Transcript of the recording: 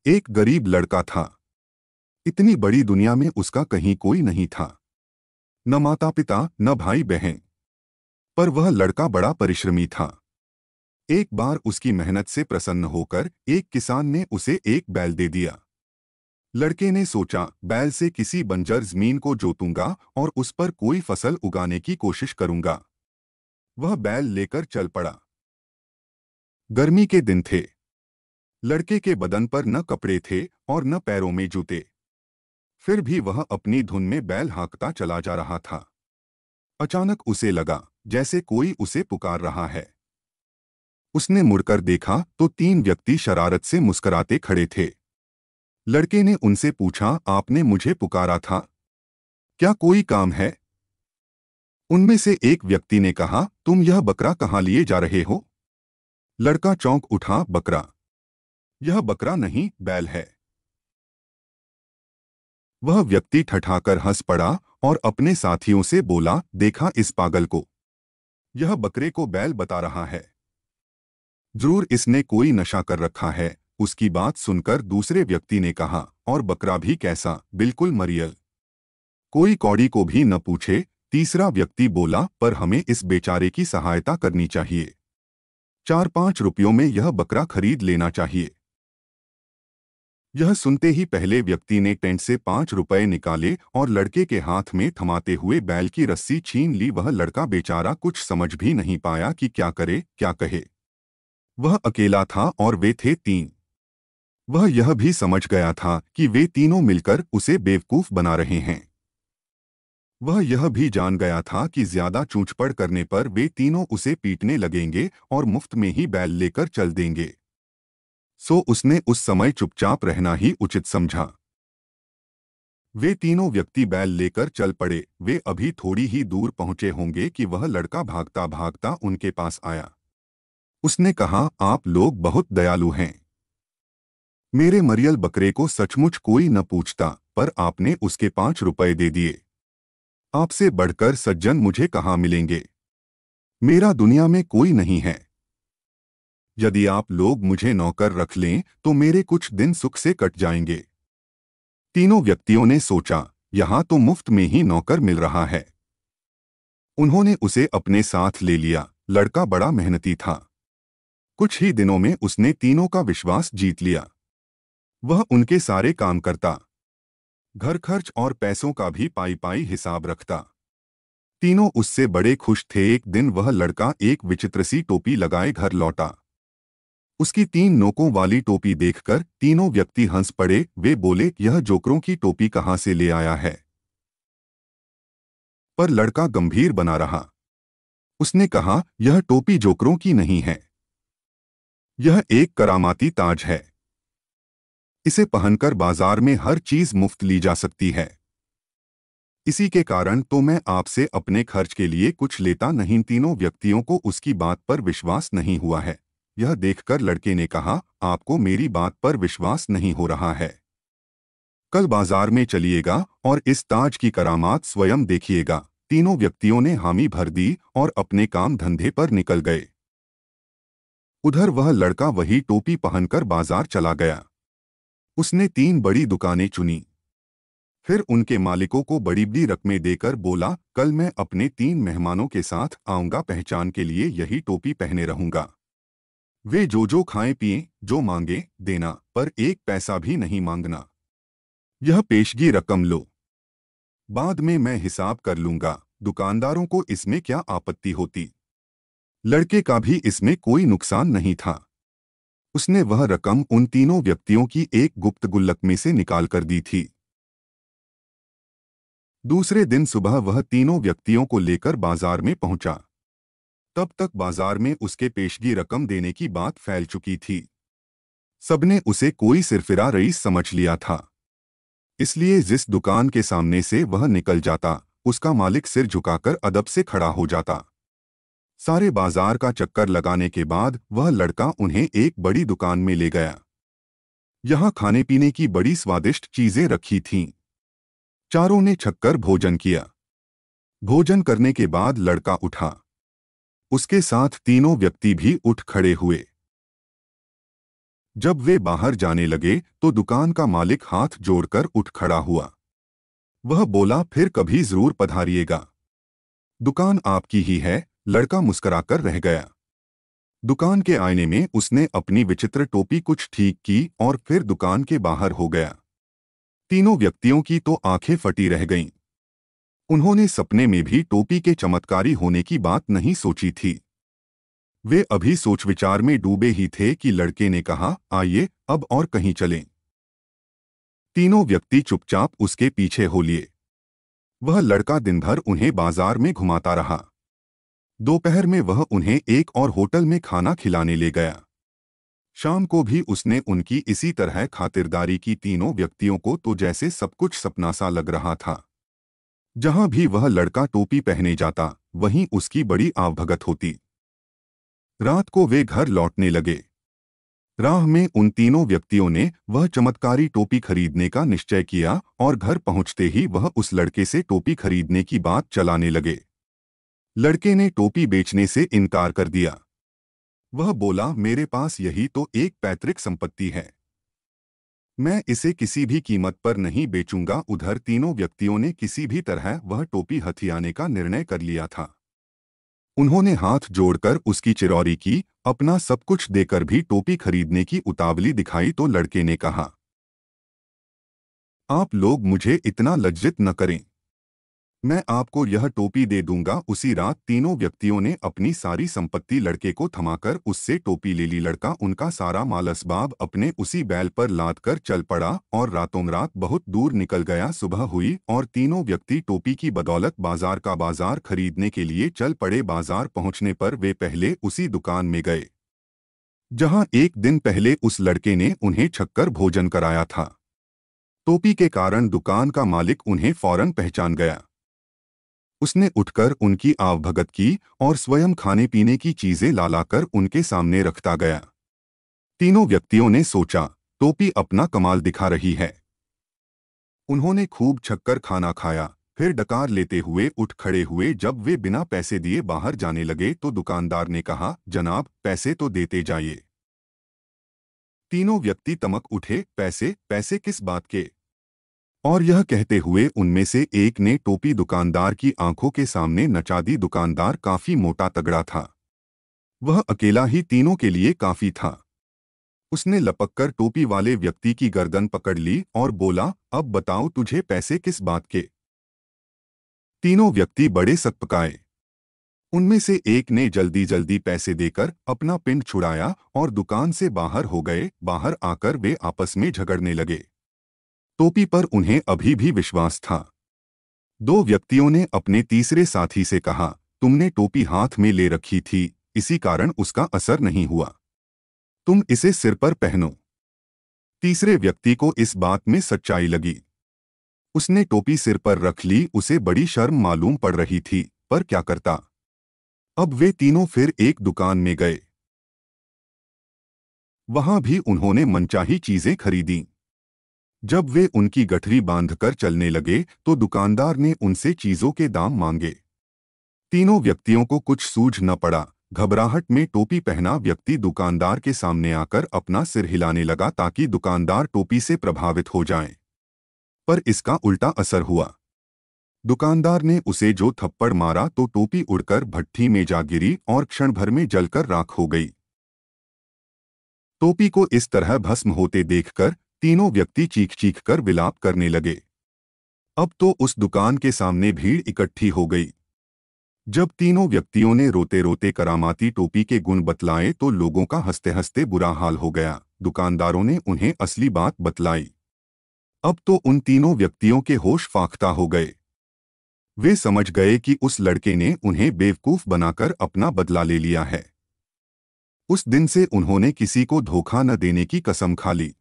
एक गरीब लड़का था। इतनी बड़ी दुनिया में उसका कहीं कोई नहीं था। न माता पिता न भाई बहन। पर वह लड़का बड़ा परिश्रमी था। एक बार उसकी मेहनत से प्रसन्न होकर एक किसान ने उसे एक बैल दे दिया। लड़के ने सोचा, बैल से किसी बंजर जमीन को जोतूंगा और उस पर कोई फसल उगाने की कोशिश करूंगा। वह बैल लेकर चल पड़ा। गर्मी के दिन थे। लड़के के बदन पर न कपड़े थे और न पैरों में जूते। फिर भी वह अपनी धुन में बैल हाँकता चला जा रहा था। अचानक उसे लगा जैसे कोई उसे पुकार रहा है। उसने मुड़कर देखा तो 3 व्यक्ति शरारत से मुस्कुराते खड़े थे। लड़के ने उनसे पूछा, आपने मुझे पुकारा था? क्या कोई काम है? उनमें से एक व्यक्ति ने कहा, तुम यह बकरा कहाँ लिए जा रहे हो? लड़का चौंक उठा, बकरा? यह बकरा नहीं, बैल है। वह व्यक्ति ठठाकर हंस पड़ा और अपने साथियों से बोला, देखा इस पागल को? यह बकरे को बैल बता रहा है। जरूर इसने कोई नशा कर रखा है। उसकी बात सुनकर दूसरे व्यक्ति ने कहा, और बकरा भी कैसा, बिल्कुल मरियल। कोई कौड़ी को भी न पूछे। तीसरा व्यक्ति बोला, पर हमें इस बेचारे की सहायता करनी चाहिए। 4-5 रुपयों में यह बकरा खरीद लेना चाहिए। यह सुनते ही पहले व्यक्ति ने टेंट से 5 रुपए निकाले और लड़के के हाथ में थमाते हुए बैल की रस्सी छीन ली। वह लड़का बेचारा कुछ समझ भी नहीं पाया कि क्या करे क्या कहे। वह अकेला था और वे थे 3। वह यह भी समझ गया था कि वे तीनों मिलकर उसे बेवकूफ बना रहे हैं। वह यह भी जान गया था कि ज्यादा चूंचपड़ करने पर वे तीनों उसे पीटने लगेंगे और मुफ्त में ही बैल लेकर चल देंगे। सो उसने उस समय चुपचाप रहना ही उचित समझा। वे तीनों व्यक्ति बैल लेकर चल पड़े। वे अभी थोड़ी ही दूर पहुंचे होंगे कि वह लड़का भागता भागता उनके पास आया। उसने कहा, आप लोग बहुत दयालु हैं। मेरे मरियल बकरे को सचमुच कोई न पूछता, पर आपने उसके 5 रुपए दे दिए। आपसे बढ़कर सज्जन मुझे कहाँ मिलेंगे? मेरा दुनिया में कोई नहीं है। यदि आप लोग मुझे नौकर रख लें तो मेरे कुछ दिन सुख से कट जाएंगे। तीनों व्यक्तियों ने सोचा, यहां तो मुफ्त में ही नौकर मिल रहा है। उन्होंने उसे अपने साथ ले लिया। लड़का बड़ा मेहनती था। कुछ ही दिनों में उसने तीनों का विश्वास जीत लिया। वह उनके सारे काम करता, घर खर्च और पैसों का भी पाई पाई हिसाब रखता। तीनों उससे बड़े खुश थे। एक दिन वह लड़का एक विचित्र सी टोपी लगाए घर लौटा। उसकी 3 नोकों वाली टोपी देखकर तीनों व्यक्ति हंस पड़े। वे बोले, यह जोकरों की टोपी कहाँ से ले आया है? पर लड़का गंभीर बना रहा। उसने कहा, यह टोपी जोकरों की नहीं है। यह एक करामाती ताज है। इसे पहनकर बाजार में हर चीज मुफ्त ली जा सकती है। इसी के कारण तो मैं आपसे अपने खर्च के लिए कुछ लेता नहीं। तीनों व्यक्तियों को उसकी बात पर विश्वास नहीं हुआ है। यह देखकर लड़के ने कहा, आपको मेरी बात पर विश्वास नहीं हो रहा है। कल बाजार में चलिएगा और इस ताज की करामात स्वयं देखिएगा। तीनों व्यक्तियों ने हामी भर दी और अपने काम धंधे पर निकल गए। उधर वह लड़का वही टोपी पहनकर बाजार चला गया। उसने 3 बड़ी दुकानें चुनी। फिर उनके मालिकों को बड़ी बड़ी रकमें देकर बोला, कल मैं अपने 3 मेहमानों के साथ आऊंगा। पहचान के लिए यही टोपी पहने रहूंगा। वे जो खाएं पिएं, जो मांगे देना, पर 1 पैसा भी नहीं मांगना। यह पेशगी रकम लो, बाद में मैं हिसाब कर लूंगा। दुकानदारों को इसमें क्या आपत्ति होती? लड़के का भी इसमें कोई नुकसान नहीं था। उसने वह रकम उन तीनों व्यक्तियों की एक गुप्त गुल्लक में से निकाल कर दी थी। दूसरे दिन सुबह वह तीनों व्यक्तियों को लेकर बाजार में पहुंचा। तब तक बाजार में उसके पेशगी रकम देने की बात फैल चुकी थी। सबने उसे कोई सिरफिरा रईस समझ लिया था। इसलिए जिस दुकान के सामने से वह निकल जाता, उसका मालिक सिर झुकाकर अदब से खड़ा हो जाता। सारे बाजार का चक्कर लगाने के बाद वह लड़का उन्हें एक बड़ी दुकान में ले गया। यहाँ खाने पीने की बड़ी स्वादिष्ट चीजें रखी थीं। चारों ने छककर भोजन किया। भोजन करने के बाद लड़का उठा। उसके साथ तीनों व्यक्ति भी उठ खड़े हुए। जब वे बाहर जाने लगे तो दुकान का मालिक हाथ जोड़कर उठ खड़ा हुआ। वह बोला, फिर कभी जरूर पधारिएगा, दुकान आपकी ही है। लड़का मुस्कुराकर रह गया। दुकान के आईने में उसने अपनी विचित्र टोपी कुछ ठीक की और फिर दुकान के बाहर हो गया। तीनों व्यक्तियों की तो आंखें फटी रह गईं। उन्होंने सपने में भी टोपी के चमत्कारी होने की बात नहीं सोची थी। वे अभी सोच विचार में डूबे ही थे कि लड़के ने कहा, आइए अब और कहीं चलें। तीनों व्यक्ति चुपचाप उसके पीछे हो लिए। वह लड़का दिन भर उन्हें बाजार में घुमाता रहा। दोपहर में वह उन्हें एक और होटल में खाना खिलाने ले गया। शाम को भी उसने उनकी इसी तरह खातिरदारी की। तीनों व्यक्तियों को तो जैसे सब कुछ सपना सा लग रहा था। जहां भी वह लड़का टोपी पहने जाता, वहीं उसकी बड़ी आवभगत होती। रात को वे घर लौटने लगे। राह में उन तीनों व्यक्तियों ने वह चमत्कारी टोपी खरीदने का निश्चय किया और घर पहुंचते ही वह उस लड़के से टोपी खरीदने की बात चलाने लगे। लड़के ने टोपी बेचने से इनकार कर दिया। वह बोला, मेरे पास यही तो एक पैतृक संपत्ति है, मैं इसे किसी भी कीमत पर नहीं बेचूंगा। उधर तीनों व्यक्तियों ने किसी भी तरह वह टोपी हथियाने का निर्णय कर लिया था। उन्होंने हाथ जोड़कर उसकी चिरौरी की, अपना सब कुछ देकर भी टोपी खरीदने की उतावली दिखाई तो लड़के ने कहा, आप लोग मुझे इतना लज्जित न करें, मैं आपको यह टोपी दे दूंगा। उसी रात तीनों व्यक्तियों ने अपनी सारी संपत्ति लड़के को थमाकर उससे टोपी ले ली। लड़का उनका सारा माल असबाब अपने उसी बैल पर लाद कर चल पड़ा और रातों रात बहुत दूर निकल गया। सुबह हुई और तीनों व्यक्ति टोपी की बदौलत बाजार का बाजार खरीदने के लिए चल पड़े। बाजार पहुंचने पर वे पहले उसी दुकान में गए जहां एक दिन पहले उस लड़के ने उन्हें छक्कर भोजन कराया था। टोपी के कारण दुकान का मालिक उन्हें फौरन पहचान गया। उसने उठकर उनकी आवभगत की और स्वयं खाने पीने की चीजें लाकर उनके सामने रखता गया। तीनों व्यक्तियों ने सोचा, टोपी अपना कमाल दिखा रही है। उन्होंने खूब छक्कर खाना खाया, फिर डकार लेते हुए उठ खड़े हुए। जब वे बिना पैसे दिए बाहर जाने लगे तो दुकानदार ने कहा, जनाब पैसे तो देते जाइए। तीनों व्यक्ति तमक उठे, पैसे? पैसे किस बात के? और यह कहते हुए उनमें से एक ने टोपी दुकानदार की आंखों के सामने नचा दी। दुकानदार काफी मोटा तगड़ा था। वह अकेला ही तीनों के लिए काफी था। उसने लपककर टोपी वाले व्यक्ति की गर्दन पकड़ ली और बोला, अब बताओ तुझे पैसे किस बात के? तीनों व्यक्ति बड़े सकपकाए। उनमें से एक ने जल्दी जल्दी पैसे देकर अपना पिंड छुड़ाया और दुकान से बाहर हो गए। बाहर आकर वे आपस में झगड़ने लगे। टोपी पर उन्हें अभी भी विश्वास था। दो व्यक्तियों ने अपने तीसरे साथी से कहा, तुमने टोपी हाथ में ले रखी थी, इसी कारण उसका असर नहीं हुआ, तुम इसे सिर पर पहनो। तीसरे व्यक्ति को इस बात में सच्चाई लगी। उसने टोपी सिर पर रख ली। उसे बड़ी शर्म मालूम पड़ रही थी, पर क्या करता। अब वे तीनों फिर एक दुकान में गए। वहां भी उन्होंने मनचाही चीजें खरीदी। जब वे उनकी गठरी बांधकर चलने लगे तो दुकानदार ने उनसे चीजों के दाम मांगे। तीनों व्यक्तियों को कुछ सूझ न पड़ा। घबराहट में टोपी पहना व्यक्ति दुकानदार के सामने आकर अपना सिर हिलाने लगा ताकि दुकानदार टोपी से प्रभावित हो जाएं। पर इसका उल्टा असर हुआ। दुकानदार ने उसे जो थप्पड़ मारा तो टोपी उड़कर भट्ठी में जा गिरी और क्षण भर में जलकर राख हो गई। टोपी को इस तरह भस्म होते देखकर तीनों व्यक्ति चीख चीख कर विलाप करने लगे। अब तो उस दुकान के सामने भीड़ इकट्ठी हो गई। जब तीनों व्यक्तियों ने रोते रोते करामाती टोपी के गुण बतलाए तो लोगों का हंसते हंसते बुरा हाल हो गया। दुकानदारों ने उन्हें असली बात बतलाई। अब तो उन तीनों व्यक्तियों के होश फाख्ता हो गए। वे समझ गए कि उस लड़के ने उन्हें बेवकूफ बनाकर अपना बदला ले लिया है। उस दिन से उन्होंने किसी को धोखा न देने की कसम खा ली।